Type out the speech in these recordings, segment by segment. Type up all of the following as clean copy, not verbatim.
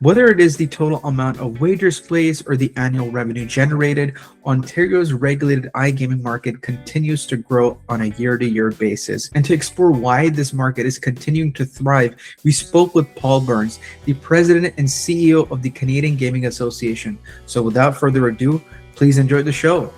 Whether it is the total amount of wagers placed or the annual revenue generated, Ontario's regulated iGaming market continues to grow on a year-to-year basis. And to explore why this market is continuing to thrive, we spoke with Paul Burns, the president and CEO of the Canadian Gaming Association. So without further ado, please enjoy the show.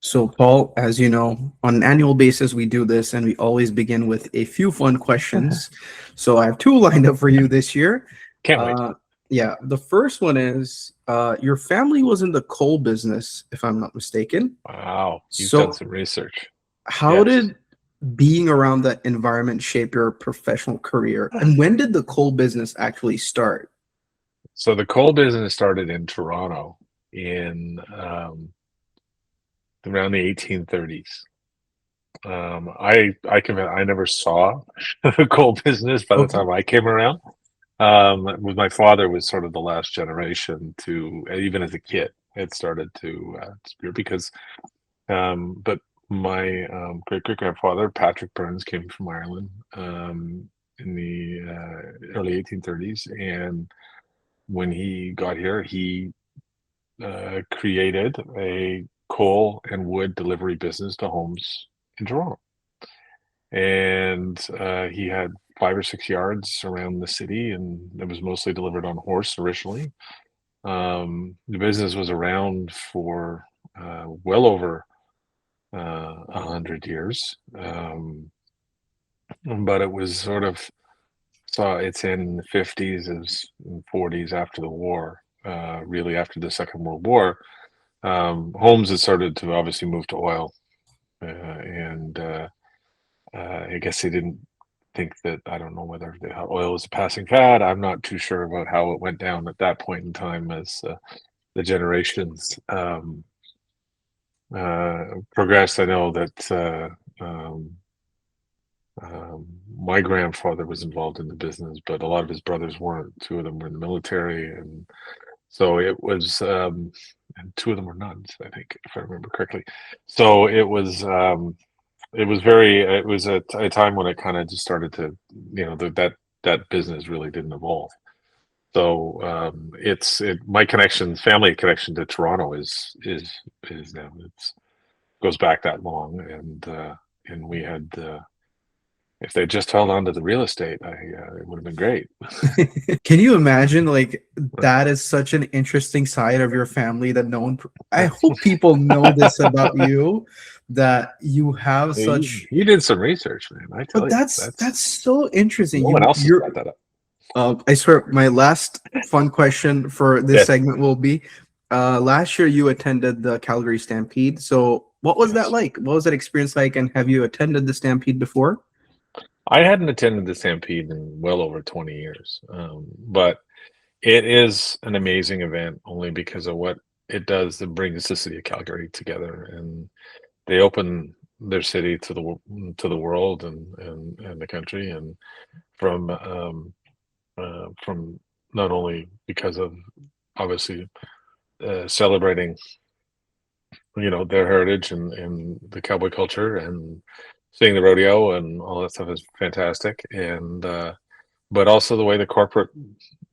So, Paul, as you know, on an annual basis, we do this and we always begin with a few fun questions. So, I have two lined up for you this year. Can't wait. Yeah, the first one is your family was in the coal business, if I'm not mistaken. Wow, you've So, done some research. how Yes. did being around that environment shape your professional career? And when did the coal business actually start? So the coal business started in Toronto in around the 1830s. I never saw the coal business by the Okay. time I came around. With my father was sort of the last generation to, even as a kid, it started to spear because, but my great great grandfather Patrick Burns came from Ireland in the early 1830s, and when he got here, he created a coal and wood delivery business to homes in Toronto. And he had 5 or 6 yards around the city, and it was mostly delivered on horse originally. The business was around for well over 100 years, but it was sort of saw its end in the 50s and 40s after the war, really after the Second World War. Homes had started to obviously move to oil, and I guess they didn't think that, I don't know whether oil was a passing fad. I'm not too sure about how it went down at that point in time as the generations progressed. I know that my grandfather was involved in the business, but a lot of his brothers weren't. Two of them were in the military, and so it was, and two of them were nuns, I think, if I remember correctly. So it was a time when it kind of just started to, that business really didn't evolve. So my family connection to Toronto is now, it's goes back that long, and we had. If they just held on to the real estate, it would have been great. Can you imagine, like, that is such an interesting side of your family that no one, I hope people know this about you, that you have such, You did some research, man. I tell but you, that's so interesting. No one else has brought that up. I swear, my last fun question for this segment will be, last year you attended the Calgary Stampede. So what was that like? What was that experience like? And have you attended the Stampede before? I hadn't attended the Stampede in well over 20 years, but it is an amazing event only because of what it does. It brings the city of Calgary together, and they open their city to the world and the country, and from not only because of obviously celebrating their heritage and the cowboy culture, and seeing the rodeo and all that stuff is fantastic, and but also the way the corporate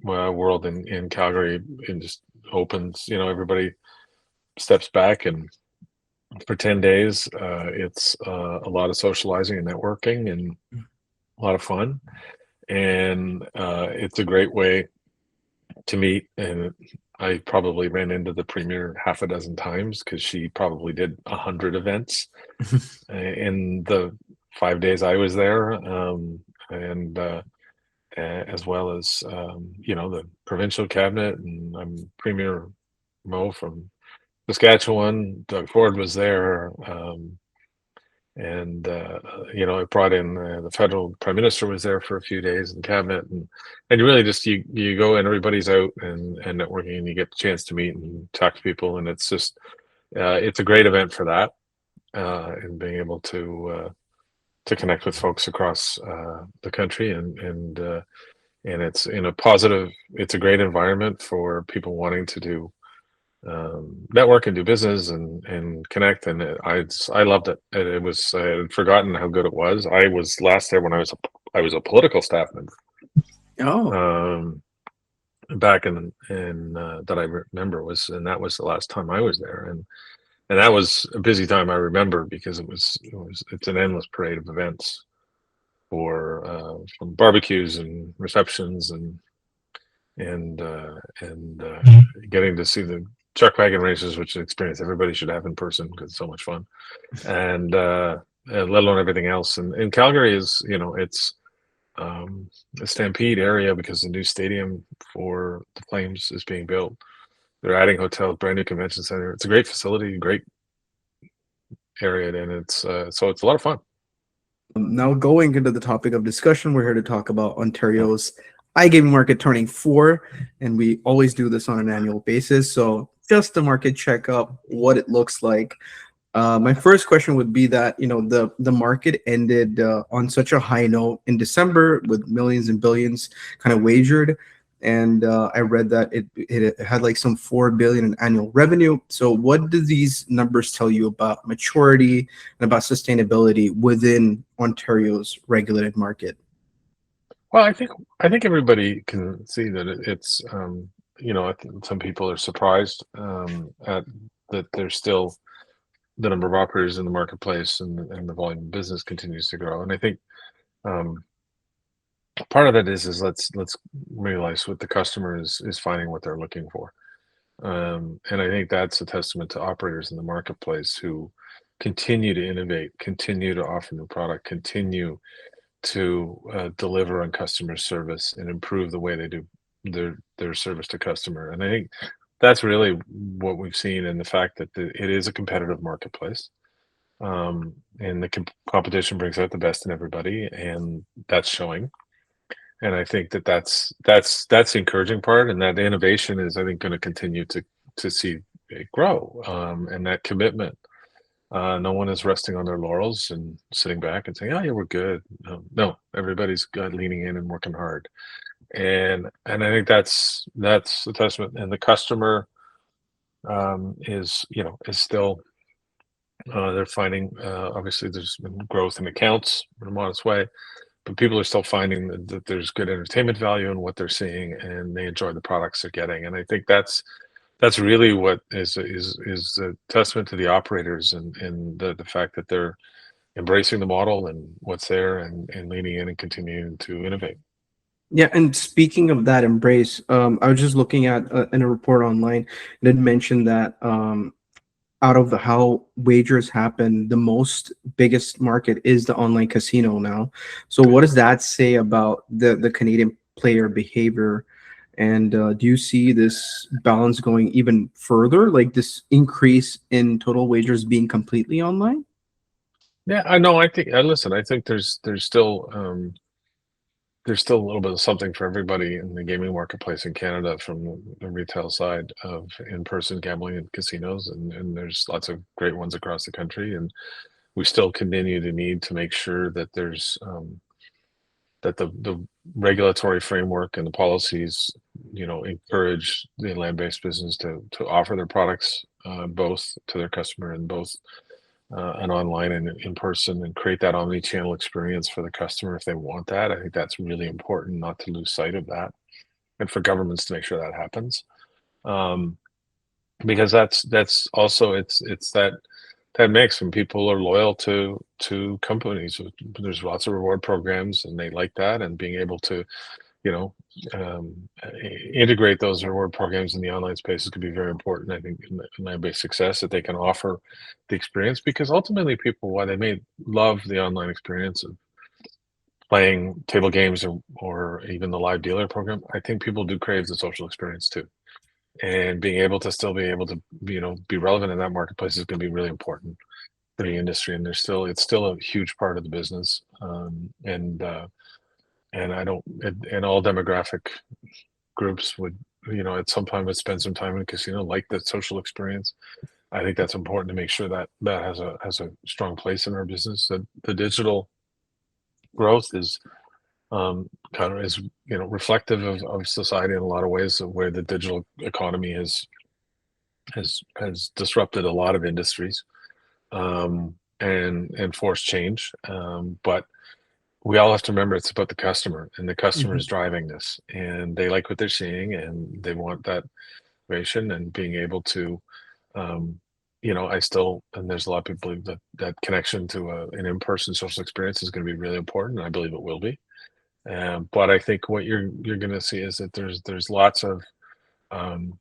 world in Calgary, it just opens, everybody steps back, and for 10 days it's a lot of socializing and networking and a lot of fun, and it's a great way to meet. And I probably ran into the premier half a dozen times because she probably did 100 events in the 5 days I was there, and as well as the provincial cabinet, and I'm Premier Mo from Saskatchewan. Doug Ford was there, and I brought in the federal prime minister was there for a few days in cabinet, and you really just you go and everybody's out and networking, and you get the chance to meet and talk to people, and it's just it's a great event for that, and being able to connect with folks across the country, and it's in a positive. It's a great environment for people wanting to do network and do business and connect. And I loved it. It was I had forgotten how good it was. I was last there when I was a political staff member. Oh, Um, back in that I remember was, and that was the last time I was there, and that was a busy time I remember because it's an endless parade of events for from barbecues and receptions and getting to see the chuck wagon races, which is an experience everybody should have in person because it's so much fun, and let alone everything else. And Calgary is, it's a Stampede area because the new stadium for the Flames is being built. They're adding hotels, brand new convention center. It's a great facility, great area, and so it's a lot of fun. now going into the topic of discussion, we're here to talk about Ontario's iGaming market turning 4, and we always do this on an annual basis. So just a market checkup, what it looks like. My first question would be that the market ended on such a high note in December with millions and billions kind of wagered, and I read that it had like some 4 billion in annual revenue. So what do these numbers tell you about maturity and about sustainability within Ontario's regulated market? Well, I think everybody can see that it's I think some people are surprised at that there's still the number of operators in the marketplace and the volume of business continues to grow. And I think um, part of it is let's realize what the customer is finding what they're looking for. And I think that's a testament to operators in the marketplace who continue to innovate, continue to offer new product, continue to deliver on customer service and improve the way they do their service to customer. And I think that's really what we've seen in the fact that it is a competitive marketplace. And the competition brings out the best in everybody, and that's showing. And I think that's the encouraging part, and that innovation is, I think, going to continue to see it grow, and that commitment. No one is resting on their laurels and sitting back and saying, "Oh yeah, we're good." No, everybody's leaning in and working hard, and I think that's a testament. And the customer is still they're finding obviously there's been growth in accounts in a modest way, but people are still finding that there's good entertainment value in what they're seeing, and they enjoy the products they're getting. And I think that's really what is a testament to the operators and the fact that they're embracing the model and what's there and leaning in and continuing to innovate. Yeah, and speaking of that embrace, I was just looking at in a report online, and it mentioned that out of the how wagers happen, the most biggest market is the online casino now. So what does that say about the Canadian player behavior? And do you see this balance going even further, like this increase in total wagers being completely online? Yeah, I know. I think listen. I think there's still a little bit of something for everybody in the gaming marketplace in Canada from the retail side of in-person gambling and casinos, and there's lots of great ones across the country, and we still continue to need to make sure that there's that the regulatory framework and the policies, encourage the land-based business to offer their products both to their customer and both and online and in person, and create that omni-channel experience for the customer if they want that. I think that's really important not to lose sight of that, and for governments to make sure that happens. Um, because that's also it's that mix, and people are loyal to companies. There's lots of reward programs, and they like that, and being able to you know integrate those reward programs in the online spaces could be very important. I think in land-based success that they can offer the experience, because ultimately people, while they may love the online experience of playing table games or even the live dealer program, I think people do crave the social experience too, and being able to still be able to be relevant in that marketplace is going to be really important for the industry. And it's still a huge part of the business, and I don't and all demographic groups would, at some time would spend some time in a casino, like the social experience. I think that's important to make sure that that has a strong place in our business. That the digital growth is kind of is reflective of society in a lot of ways, of where the digital economy has has disrupted a lot of industries, and forced change. But we all have to remember it's about the customer, and the customer Mhm. is driving this, and they like what they're seeing, and they want that information and being able to, um, I still, and there's a lot of people believe that that connection to an in-person social experience is going to be really important. And I believe it will be. But I think what you're going to see is that there's lots of um,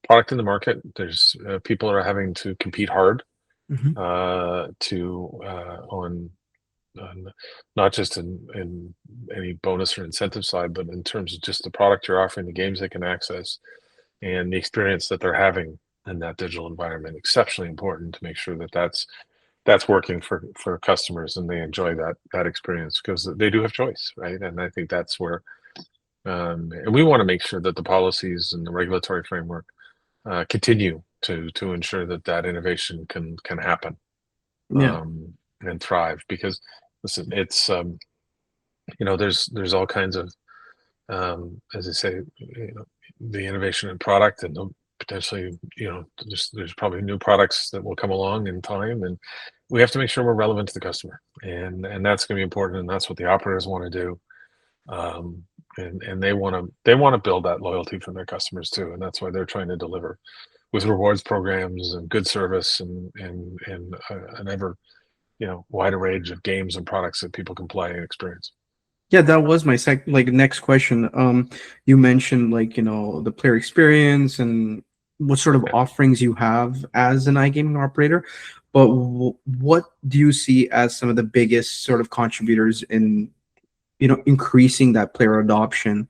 product in the market. There's people are having to compete hard Mhm. to on not just in any bonus or incentive side, but in terms of just the product you're offering, the games they can access, and the experience that they're having in that digital environment. Exceptionally important to make sure that that's working for customers and they enjoy that experience, because they do have choice, right? And I think that's where and we want to make sure that the policies and the regulatory framework continue to ensure that that innovation can happen, Yeah. um, and thrive. Because listen, it's there's all kinds of, as I say, the innovation in product, and potentially, there's probably new products that will come along in time, and we have to make sure we're relevant to the customer, and that's going to be important, and that's what the operators want to do, um, and they want to build that loyalty from their customers too, and that's why they're trying to deliver with rewards programs and good service, and an ever wider range of games and products that people can play and experience. Yeah, that was my next question. You mentioned the player experience and what sort of Yeah. offerings you have as an iGaming operator, but what do you see as some of the biggest sort of contributors in increasing that player adoption?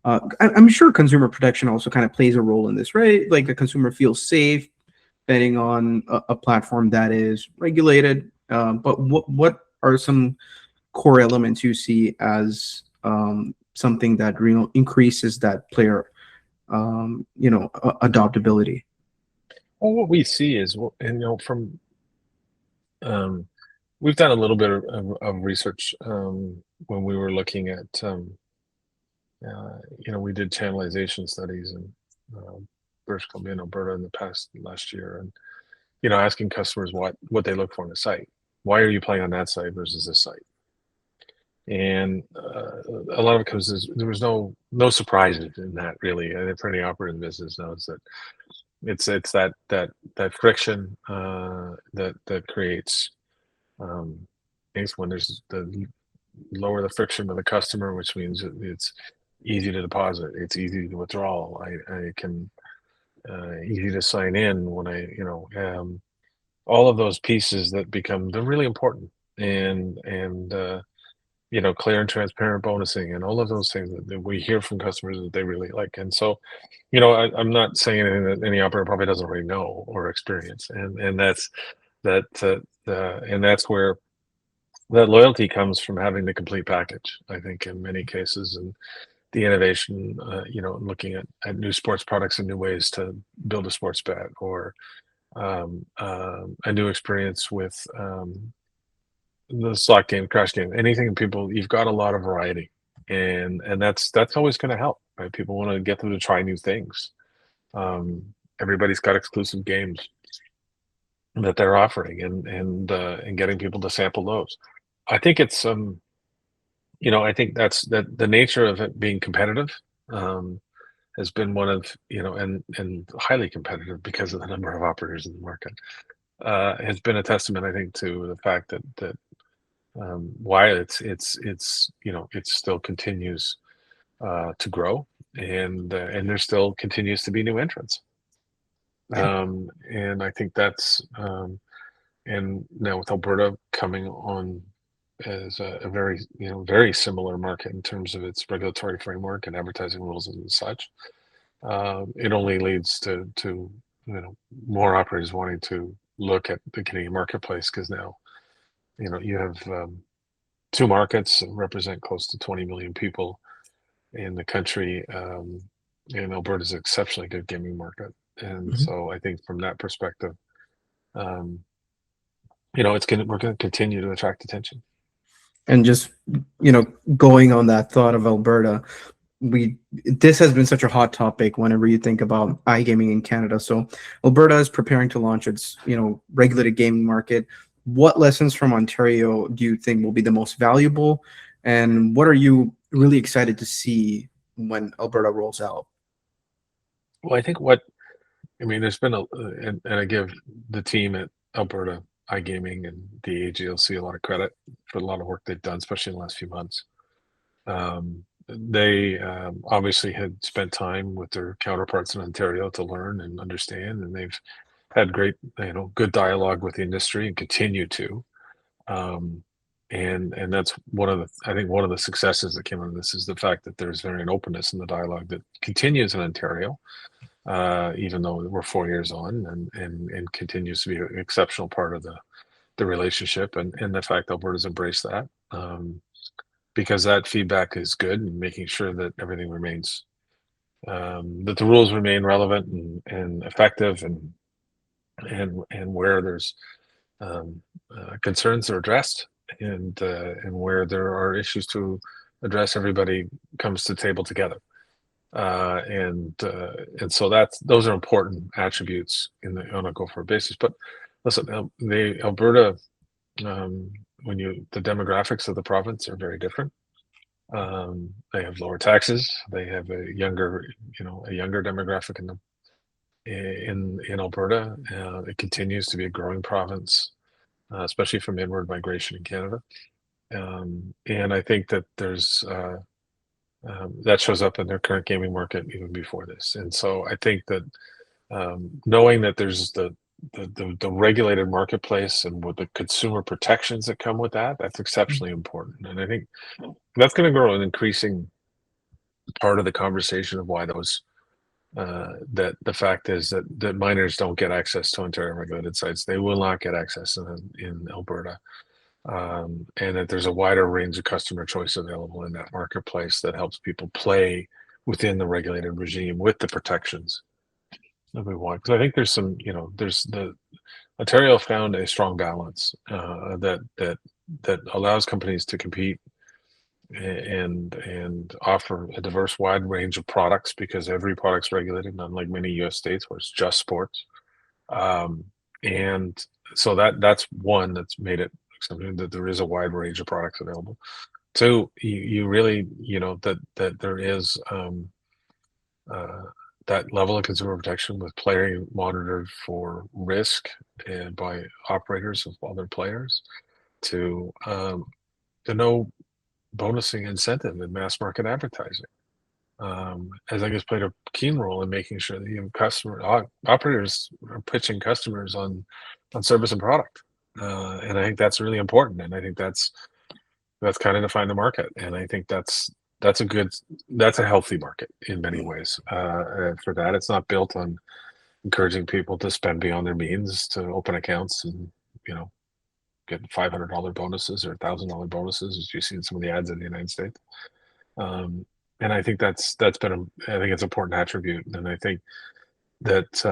I'm sure consumer protection also kind of plays a role in this, right? Like the consumer feels safe betting on a platform that is regulated. But what are some core elements you see as something that increases that player adoptability? Well, what we see is, and from um, we've done a little bit of research, when we were looking at, we did channelization studies in British Columbia and Alberta in the past last year, and asking customers what they look for in a site. Why are you playing on that site versus this site? And a lot of it comes is there was no surprises in that, really. And for any operating business knows that it's that friction that creates things. When there's the lower the friction with the customer, which means it's easy to deposit, it's easy to withdraw. I can easy to sign in when all of those pieces that they're really important, and clear and transparent bonusing and all of those things that we hear from customers that they really like. And so, I'm not saying anything that any operator probably doesn't already know or experience, and that's where that loyalty comes from having the complete package, I think, in many cases, and the innovation, looking at new sports products and new ways to build a sports bet, or a new experience with the slot game, crash game, anything. People, you've got a lot of variety, and that's always going to help, right? People want to get them to try new things. Um, Everybody's got exclusive games that they're offering, and getting people to sample those. I think it's I think that the nature of it being competitive, um, has been one of, and highly competitive because of the number of operators in the market, has been a testament, I think, to the fact that why it still continues to grow, and there still continues to be new entrants, Yeah. and I think that's and now with Alberta coming on as a very very similar market in terms of its regulatory framework and advertising rules and such, it only leads to more operators wanting to look at the Canadian marketplace, because now you have two markets that represent close to 20 million people in the country, and Alberta is an exceptionally good gaming market. And Mhm. so I think from that perspective, um, we're gonna continue to attract attention. And just going on that thought of Alberta, this has been such a hot topic whenever you think about iGaming in Canada. So Alberta is preparing to launch its, regulated gaming market. What lessons from Ontario do you think will be the most valuable, and what are you really excited to see when Alberta rolls out? Well, there's been and I give the team at Alberta iGaming and the AGLC a lot of credit for a lot of work they've done, especially in the last few months. They obviously had spent time with their counterparts in Ontario to learn and understand, and they've had great, good dialogue with the industry and continue to. Um, and that's I think one of the successes that came out of this is the fact that there's very an openness in the dialogue that continues in Ontario, even though we're 4 years on, and continues to be an exceptional part of the relationship, and the fact Alberta's embraced that. Because that feedback is good, and making sure that everything remains, that the rules remain relevant and effective, and where there's concerns are addressed, and where there are issues to address, everybody comes to the table together. And so those are important attributes on a go forward basis. But listen, the Alberta, the demographics of the province are very different. They have lower taxes. They have a younger demographic in Alberta. It continues to be a growing province, especially from inward migration in Canada. And I think that there's that shows up in their current gaming market even before this. And so I think that knowing that there's the regulated marketplace and with the consumer protections that come with that's exceptionally important. And I think that's going to grow an increasing part of the conversation of why those that the fact is that minors don't get access to Ontario regulated sites. They will not get access in Alberta. And that there's a wider range of customer choice available in that marketplace that helps people play within the regulated regime with the protections that we want. Because I think there's Ontario found a strong balance that allows companies to compete and offer a diverse wide range of products, because every product's regulated, unlike many US states where it's just sports. And so that's one that's made it something that there is a wide range of products available. Two, you really, that there is that level of consumer protection with player monitored for risk and by operators of other players, to no bonusing incentive in mass market advertising. As I guess played a keen role in making sure that operators are pitching customers on service and product, and I think that's really important. And I think that's kind of define the market. And I think that's a healthy market in many ways. For that, it's not built on encouraging people to spend beyond their means to open accounts and get $500 bonuses or $1,000 bonuses, as you see in some of the ads in the United States. And I think that's been I think it's an important attribute. And I think that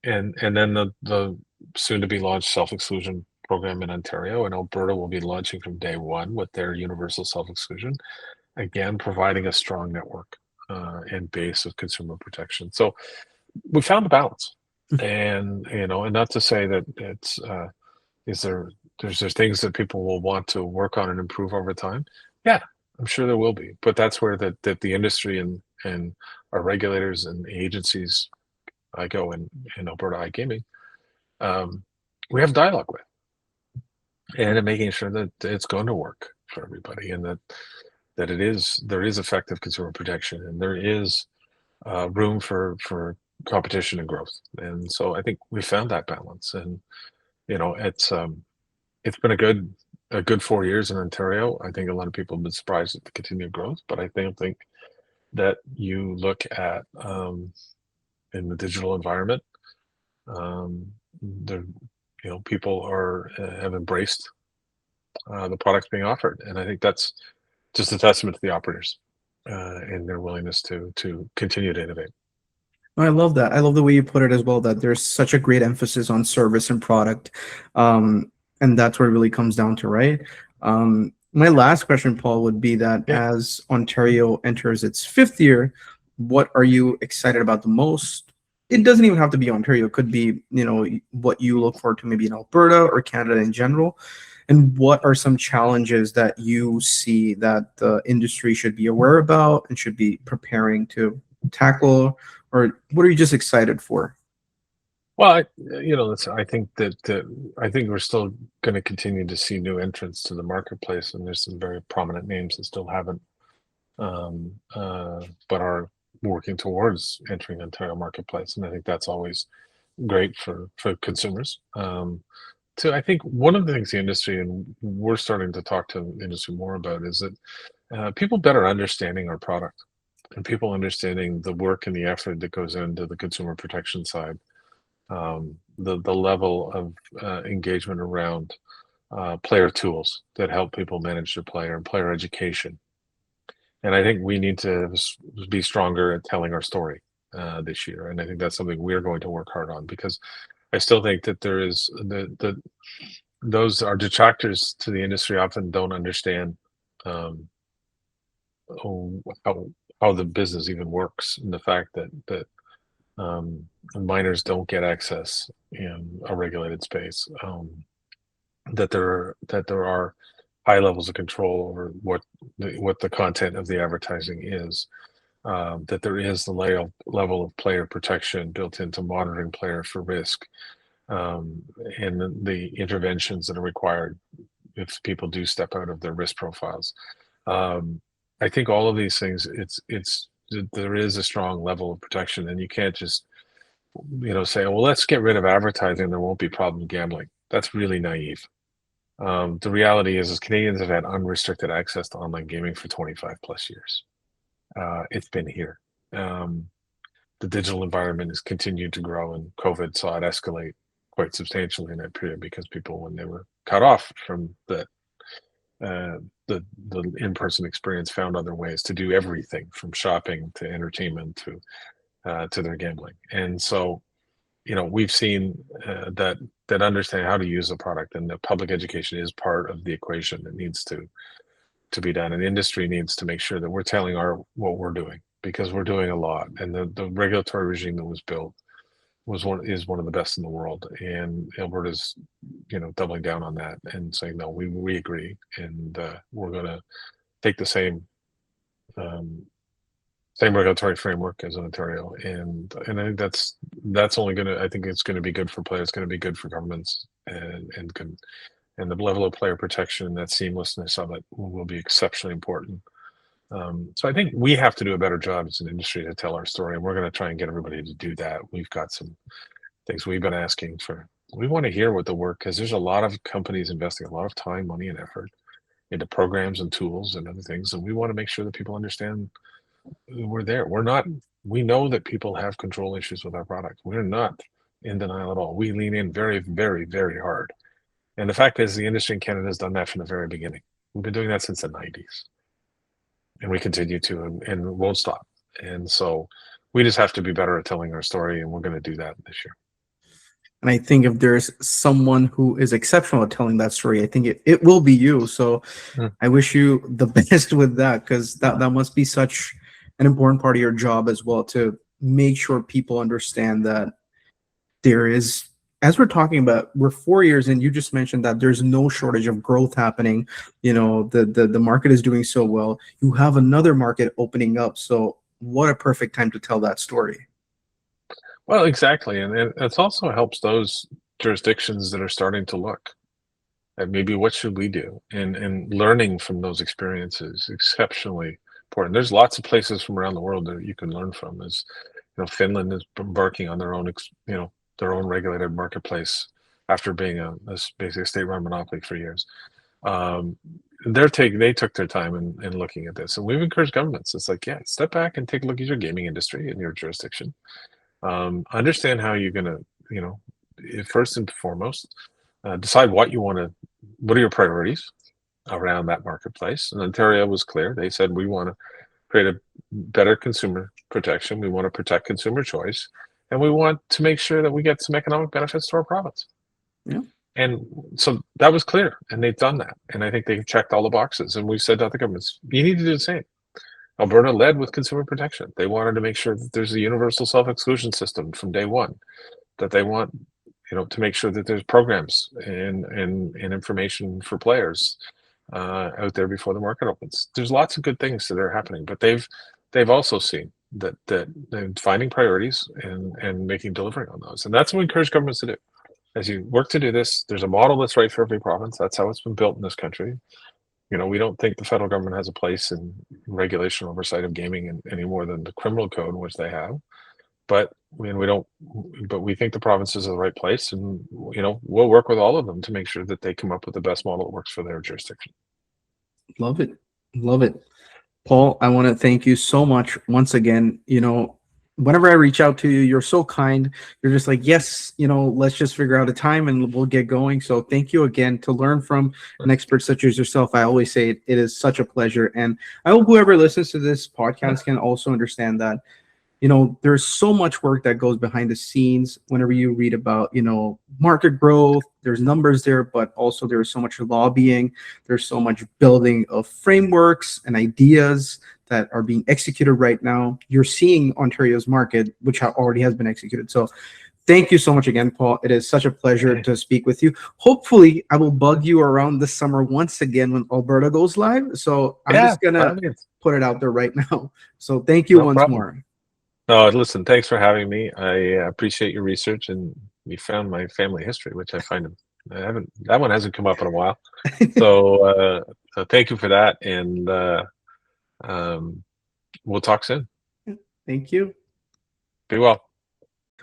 and then the soon to be launched self-exclusion program in Ontario, and Alberta will be launching from day one with their universal self-exclusion, again providing a strong network and base of consumer protection. So we found a balance. And and not to say that it's there's things that people will want to work on and improve over time. Yeah, I'm sure there will be, but that's where that the industry and our regulators and agencies, I go in Alberta iGaming, we have dialogue with, and in making sure that it's going to work for everybody, and that there is effective consumer protection, and there is room for competition and growth. And so I think we found that balance. And it's been a good 4 years in Ontario. I think a lot of people have been surprised at the continued growth, but I think that you look at in the digital environment, the people have embraced the products being offered, and I think that's just a testament to the operators and their willingness to continue to innovate. I love that. I love the way you put it as well, that there's such a great emphasis on service and product. And that's what it really comes down to, right? My last question, Paul, would be that Yeah. as Ontario enters its fifth year, what are you excited about the most? It doesn't even have to be Ontario. It could be, what you look forward to maybe in Alberta or Canada in general. And what are some challenges that you see that the industry should be aware about and should be preparing to tackle? Or what are you just excited for? Well, I think I think we're still going to continue to see new entrants to the marketplace, and there's some very prominent names that still haven't, but are working towards entering the Ontario marketplace, and I think that's always great for consumers. So I think one of the things the industry, and we're starting to talk to the industry more about, is that people better understanding our product and people understanding the work and the effort that goes into the consumer protection side, the level of engagement around player tools that help people manage their player and player education. And I think we need to be stronger at telling our story this year. And I think that's something we're going to work hard on, because I still think that there is those are detractors to the industry often don't understand um, oh, how the business even works, and the fact that um, minors don't get access in a regulated space. That there are high levels of control over what the content of the advertising is. That there is the level of player protection built into monitoring player for risk, um, and the interventions that are required if people do step out of their risk profiles. Um, I think all of these things, there is a strong level of protection, and you can't just say, well, let's get rid of advertising, there won't be problem gambling. That's really naive. The reality is Canadians have had unrestricted access to online gaming for 25 plus years. It's been here. Um, the digital environment has continued to grow, and COVID saw it escalate quite substantially in that period, because people, when they were cut off from uh, the in-person experience, found other ways to do everything from shopping to entertainment to their gambling. And so, we've seen that understanding how to use a product and the public education is part of the equation that needs to be done. And industry needs to make sure that we're telling what we're doing, because we're doing a lot. And the regulatory regime that was built is one of the best in the world. And Alberta's, doubling down on that and saying, no, we agree, and we're going to take the um, same regulatory framework as in Ontario. And I think that's only going to, I think it's going to be good for players, it's going to be good for governments, and the level of player protection and that seamlessness of it will be exceptionally important. So I think we have to do a better job as an industry to tell our story, and we're going to try and get everybody to do that. We've got some things we've been asking for. We want to hear what the work, because there's a lot of companies investing a lot of time, money, and effort into programs and tools and other things, and we want to make sure that people understand we're there. We're not. We know that people have control issues with our product. We're not in denial at all. We lean in very, very, very hard. And the fact is, the industry in Canada has done that from the very beginning. We've been doing that since the 90s, and we continue to, and won't stop. And so we just have to be better at telling our story, and we're going to do that this year. And I think if there's someone who is exceptional at telling that story, I think it will be you. So Mm. I wish you the best with that, because that must be such an important part of your job as well, to make sure people understand that there is, as we're talking about, we're 4 years in. You just mentioned that there's no shortage of growth happening. The market is doing so well. You have another market opening up. So what a perfect time to tell that story. Well, exactly. And it also helps those jurisdictions that are starting to look at maybe what should we do, and learning from those experiences exceptionally important. There's lots of places from around the world that you can learn from. As Finland is embarking on their own, their own regulated marketplace after being basically a state-run monopoly for years. Um, they took their time in looking at this, and we've encouraged governments. It's like, yeah, step back and take a look at your gaming industry in your jurisdiction. Understand how you're going to, first and foremost, decide what are your priorities around that marketplace. And Ontario was clear. They said, we want to create a better consumer protection. We want to protect consumer choice, and we want to make sure that we get some economic benefits to our province. Yeah. And so that was clear, and they've done that. And I think they've checked all the boxes. And we've said to other governments, you need to do the same. Alberta led with consumer protection. They wanted to make sure that there's a universal self-exclusion system from day one, that they want, to make sure that there's programs and information for players out there before the market opens. There's lots of good things that are happening, but they've also seen that they're finding priorities and delivering on those. And that's what we encourage governments to do. As you work to do this, there's a model that's right for every province. That's how it's been built in this country. We don't think the federal government has a place in regulation oversight of gaming any more than the criminal code, which they have. But we think the provinces are the right place, and we'll work with all of them to make sure that they come up with the best model that works for their jurisdiction. Love it. Paul, I want to thank you so much once again. Whenever I reach out to you, you're so kind. You're just like, yes, let's just figure out a time and we'll get going. So thank you again. To learn from an expert such as yourself, I always say it is such a pleasure. And I hope whoever listens to this podcast can also understand that, there's so much work that goes behind the scenes whenever you read about, market growth. There's numbers there, but also there's so much lobbying. There's so much building of frameworks and ideas that are being executed right now. You're seeing Ontario's market, which already has been executed. So thank you so much again, Paul. It is such a pleasure to speak with you. Hopefully, I will bug you around this summer once again when Alberta goes live. So I'm just going to put it out there right now. So thank you once more. No, listen, thanks for having me. I appreciate your research, and you found my family history, which I find that one hasn't come up in a while. So thank you for that. And we'll talk soon. Thank you. Be well.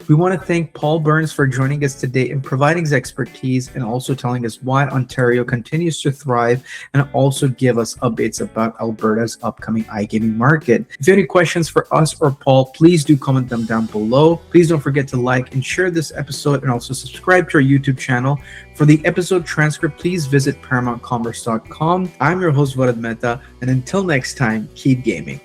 We want to thank Paul Burns for joining us today and providing his expertise and also telling us why Ontario continues to thrive and also give us updates about Alberta's upcoming iGaming market. If you have any questions for us or Paul, please do comment them down below. Please don't forget to like and share this episode and also subscribe to our YouTube channel. For the episode transcript, please visit ParamountCommerce.com. I'm your host, Varad Mehta, and until next time, keep gaming.